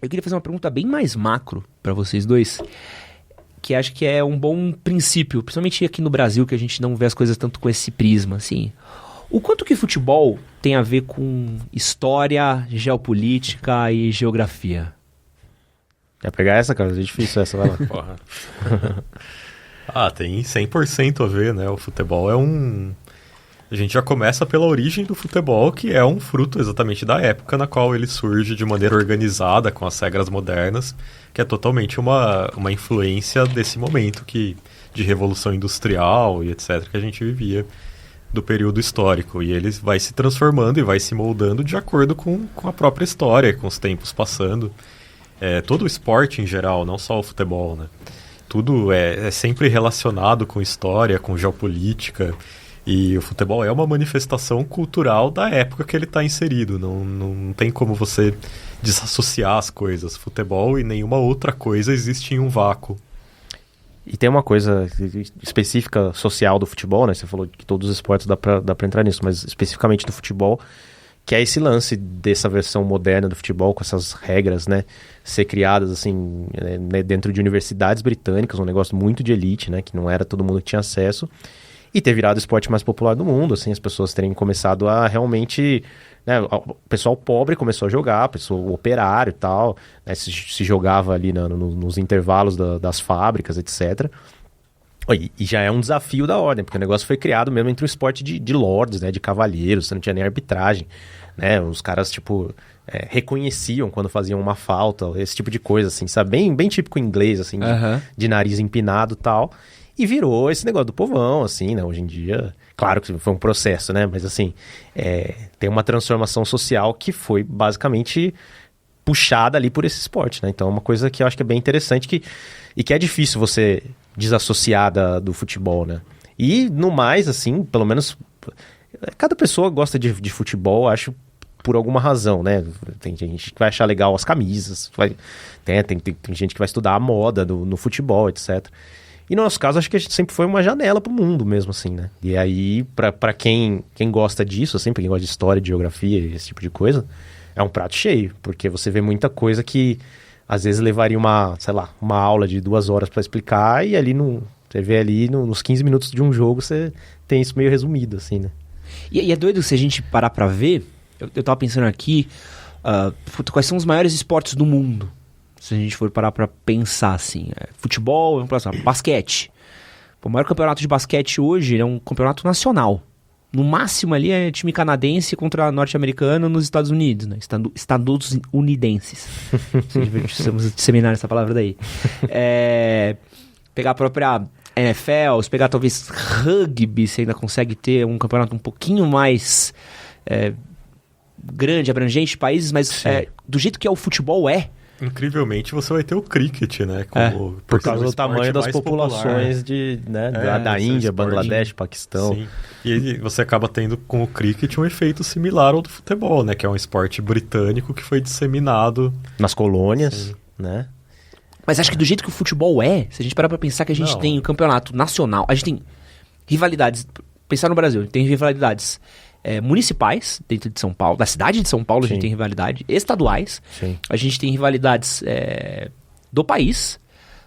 Eu queria fazer uma pergunta bem mais macro para vocês dois, que acho que é um bom princípio, principalmente aqui no Brasil, que a gente não vê as coisas tanto com esse prisma, assim. O quanto que futebol tem a ver com história, geopolítica e geografia? Quer pegar essa, cara? É difícil essa, vai lá. Porra. Tem 100% a ver, né? O futebol A gente já começa pela origem do futebol, que é um fruto exatamente da época na qual ele surge de maneira organizada, com as regras modernas, que é totalmente uma influência desse momento de revolução industrial e etc. que a gente vivia do período histórico. E ele vai se transformando e vai se moldando de acordo com a própria história, com os tempos passando. Todo o esporte em geral, não só o futebol, né? Tudo é sempre relacionado com história, com geopolítica. E o futebol é uma manifestação cultural da época que ele está inserido. Não tem como você desassociar as coisas. Futebol e nenhuma outra coisa existe em um vácuo. E tem uma coisa específica social do futebol, né? Você falou que todos os esportes dá pra entrar nisso, mas especificamente do futebol, que é esse lance dessa versão moderna do futebol, com essas regras, né? Ser criadas, assim, né, dentro de universidades britânicas, um negócio muito de elite, né? Que não era todo mundo que tinha acesso. E ter virado o esporte mais popular do mundo, assim, as pessoas terem começado a realmente... Né, o pessoal pobre começou a jogar, o operário e tal, né, se jogava ali nos intervalos das fábricas, etc. E já é um desafio da ordem, porque o negócio foi criado mesmo entre o esporte de lords, né, de cavalheiros, você não tinha nem arbitragem, né, os caras, tipo, reconheciam quando faziam uma falta, esse tipo de coisa, assim, sabe, bem típico inglês, assim, de nariz empinado e tal. E virou esse negócio do povão, assim, né? Hoje em dia, claro que foi um processo, né? Mas, assim, tem uma transformação social que foi basicamente puxada ali por esse esporte, né? Então, é uma coisa que eu acho que é bem interessante e que é difícil você desassociar do futebol, né? E, no mais, assim, pelo menos, cada pessoa gosta de futebol, acho, por alguma razão, né? Tem gente que vai achar legal as camisas, tem gente que vai estudar a moda no futebol, etc. E no nosso caso, acho que a gente sempre foi uma janela pro mundo mesmo, assim, né? E aí, pra quem gosta disso, assim, pra quem gosta de história, de geografia, esse tipo de coisa, é um prato cheio, porque você vê muita coisa que, às vezes, levaria uma aula de 2 horas pra explicar, e ali, você vê ali, nos 15 minutos de um jogo, você tem isso meio resumido, assim, né? E é doido se a gente parar pra ver, eu tava pensando aqui, quais são os maiores esportes do mundo? Se a gente for parar pra pensar, assim, futebol, vamos pensar, basquete. O maior campeonato de basquete hoje é um campeonato nacional. No máximo ali é time canadense contra norte-americano nos Estados Unidos, né? Estadunidenses. Precisamos disseminar essa palavra daí. Pegar a própria NFL, se pegar talvez rugby, você ainda consegue ter um campeonato um pouquinho mais grande, abrangente de países, mas do jeito que o futebol Incrivelmente, você vai ter o cricket, né? Por causa do tamanho das populações da Índia, Bangladesh, Paquistão. Sim. E você acaba tendo com o cricket um efeito similar ao do futebol, né? Que é um esporte britânico que foi disseminado nas colônias, né? Mas acho que do jeito que o futebol se a gente parar pra pensar que a gente tem um campeonato nacional, a gente tem rivalidades, pensar no Brasil, a gente tem rivalidades municipais dentro de São Paulo, da cidade de São Paulo. Sim. A gente tem rivalidade, estaduais. Sim. A gente tem rivalidades do país,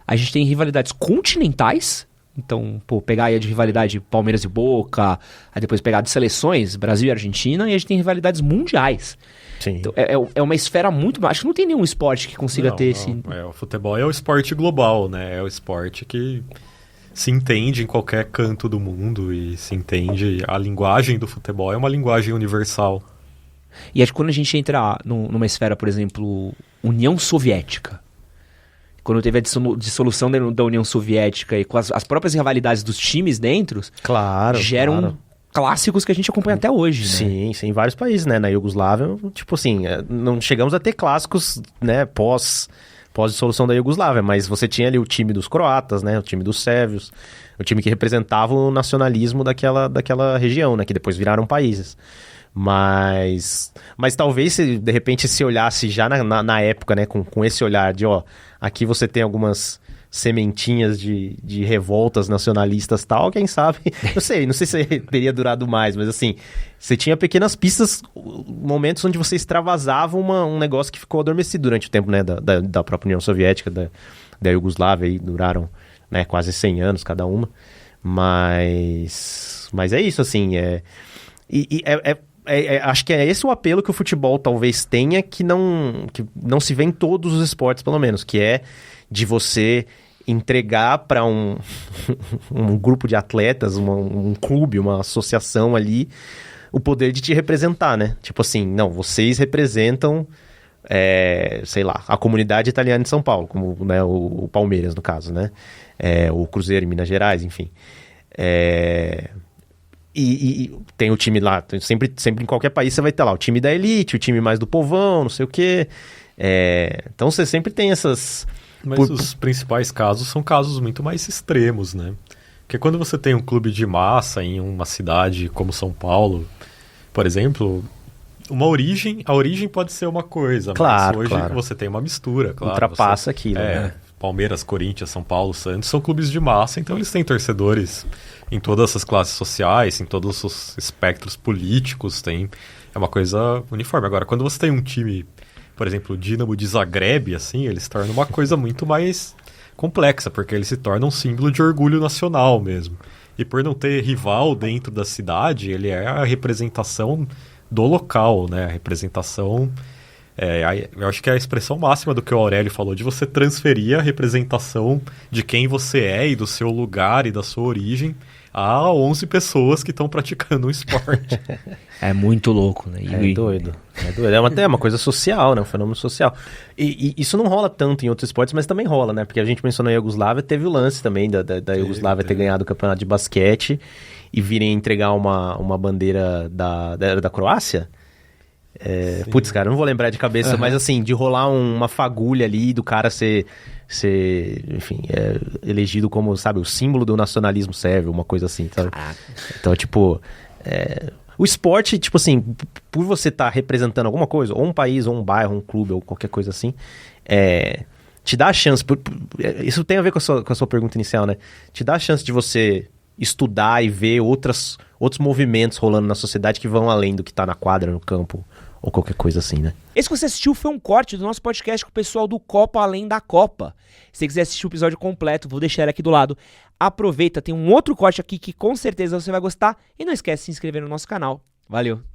a gente tem rivalidades continentais. Então, pegar aí a de rivalidade Palmeiras e Boca, aí depois pegar de seleções, Brasil e Argentina, e a gente tem rivalidades mundiais. Sim. Então, é uma esfera muito... Acho que não tem nenhum esporte que consiga ter esse... O futebol é o esporte global, né? É o esporte que se entende em qualquer canto do mundo e se entende... A linguagem do futebol é uma linguagem universal. E acho que quando a gente entra numa esfera, por exemplo, União Soviética, quando teve a dissolução da União Soviética e com as próprias rivalidades dos times dentro, geram clássicos que a gente acompanha até hoje, né? Sim, em vários países, né? Na Iugoslávia, tipo assim, não chegamos a ter clássicos, né, pós-dissolução da Iugoslávia, mas você tinha ali o time dos croatas, né, o time dos sérvios, o time que representava o nacionalismo daquela região, né, que depois viraram países. Mas talvez, se de repente se olhasse já na época, né, com esse olhar de, aqui você tem algumas sementinhas de revoltas nacionalistas e tal, quem sabe, não sei se teria durado mais, mas assim, você tinha pequenas pistas, momentos onde você extravasava um negócio que ficou adormecido durante o tempo, né, da própria União Soviética, da Iugoslávia, aí duraram, né, quase 100 anos cada uma, mas é isso, assim, acho que é esse o apelo que o futebol talvez tenha, que não se vê em todos os esportes, pelo menos, que é de você entregar para um grupo de atletas, um clube, uma associação ali, o poder de te representar, né? Tipo assim, não, vocês representam, sei lá, a comunidade italiana de São Paulo, como, né, o Palmeiras, no caso, né? O Cruzeiro em Minas Gerais, enfim. E tem o time lá, sempre em qualquer país você vai ter lá o time da elite, o time mais do povão, não sei o quê. Então você sempre tem essas... Mas os principais casos são casos muito mais extremos, né? Porque quando você tem um clube de massa em uma cidade como São Paulo, por exemplo, a origem pode ser uma coisa, claro, mas hoje claro. você tem uma mistura, claro. Ultrapassa aquilo, né? Palmeiras, Corinthians, São Paulo, Santos são clubes de massa, então eles têm torcedores em todas as classes sociais, em todos os espectros políticos, é uma coisa uniforme. Agora, quando você tem um time, por exemplo, o Dinamo de Zagreb, assim, ele se torna uma coisa muito mais complexa, porque ele se torna um símbolo de orgulho nacional mesmo. E por não ter rival dentro da cidade, ele é a representação do local, né? A representação... eu acho que é a expressão máxima do que o Aurélio falou, de você transferir a representação de quem você é e do seu lugar e da sua origem a 11 pessoas que estão praticando um esporte. É muito louco, né? É doido. É uma coisa social, né? Um fenômeno social. E isso não rola tanto em outros esportes, mas também rola, né? Porque a gente mencionou a Iugoslávia, teve o lance também da Iugoslávia ter ganhado o campeonato de basquete e virem entregar uma bandeira da Croácia. Putz, cara, eu não vou lembrar de cabeça, mas assim, de rolar uma fagulha ali, do cara ser enfim, elegido como, sabe, o símbolo do nacionalismo sérvio, uma coisa assim, sabe? Então, tipo, o esporte, tipo assim, por você estar representando alguma coisa, ou um país, ou um bairro, um clube, ou qualquer coisa assim, te dá a chance, isso tem a ver com a sua pergunta inicial, né? Te dá a chance de você estudar e ver outros movimentos rolando na sociedade que vão além do que tá na quadra, no campo, ou qualquer coisa assim, né? Esse que você assistiu foi um corte do nosso podcast com o pessoal do Copa Além da Copa. Se você quiser assistir o episódio completo, vou deixar ele aqui do lado. Aproveita, tem um outro corte aqui que com certeza você vai gostar. E não esquece de se inscrever no nosso canal. Valeu!